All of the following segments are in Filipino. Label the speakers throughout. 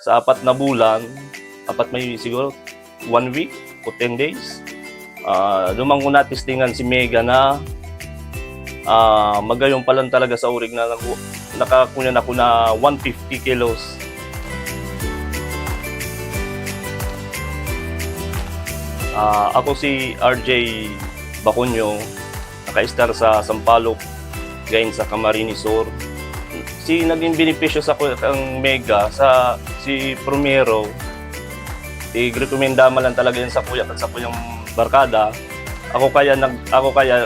Speaker 1: sa 4 na bulan, may siguro 1 week o 10 days. Lumang ko natistingan si Mega na magayon pa lang talaga sa urig na nakakunan ako na 150 kilos. Ako si RJ Bacunyo, naka-star sa Sampaloc, gayon sa Camarines Sur. Si naging benepisyo sa ang Mega sa si Primero, i-recommenda man lang talaga yan sa kuya at sa kuyang barkada. Ako kaya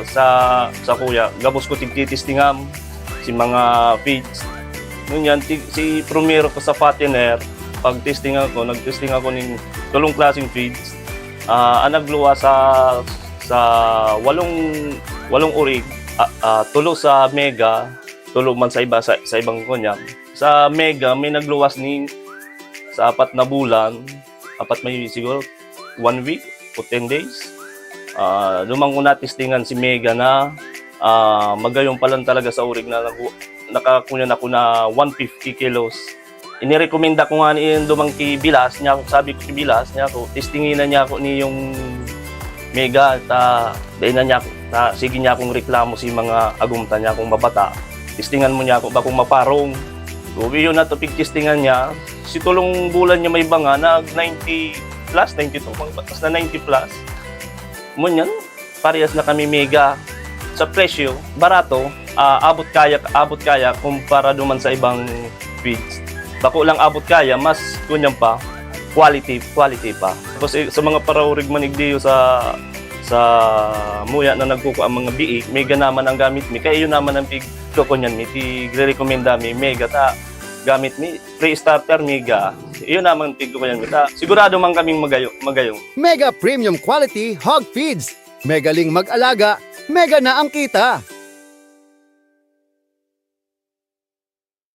Speaker 1: sa kuya gabos ko tigtitistingam si mga feeds. Ngunyan si Primero ko sa fattener, pag testing ako, nag-testing ako ng tulong klaseng feeds. Nagluwa sa 8 urig, 3 sa Mega, 3 man sa ibang kunya. Sa Mega may nagluwas ni sa 4 na bulan, may siguro 1 week o 10 days. Lumang ko natistingan si Mega na magayon pa lang talaga sa urig na nakakunan ako na 150 kilos. Inirekomenda ko nga ni dumang Bilas niya, sabi ko Bilas niya ako, testingin na niya ako ni yung Mega, dahil na niya, sige niya akong reklamo si mga agumta niya kung mabata. Testingan mo niya ako ba kung maparong. Uwi yun na ito, pigtestingan niya. Si tulong bulan niya may banga na 90 plus, 92, mas na 90 plus. Munyan, parehas na kami Mega. Sa presyo, barato, abot kaya kumpara duman sa ibang feeds. Bako lang abot kaya, mas kunyan pa, quality pa. Tapos sa mga paraurig manigdiyo sa muya na nagkuko ang mga biik, Mega naman ang gamit mi. Kaya yun naman ang pigkukunyan mi, tigre-recommenda mi, Mega ta, gamit mi, pre-starter Mega. Yun naman pigkukunyan mi ta. Sigurado man kaming magayong.
Speaker 2: Mega Premium Quality Hog Feeds. Megaling mag-alaga, Mega na ang kita.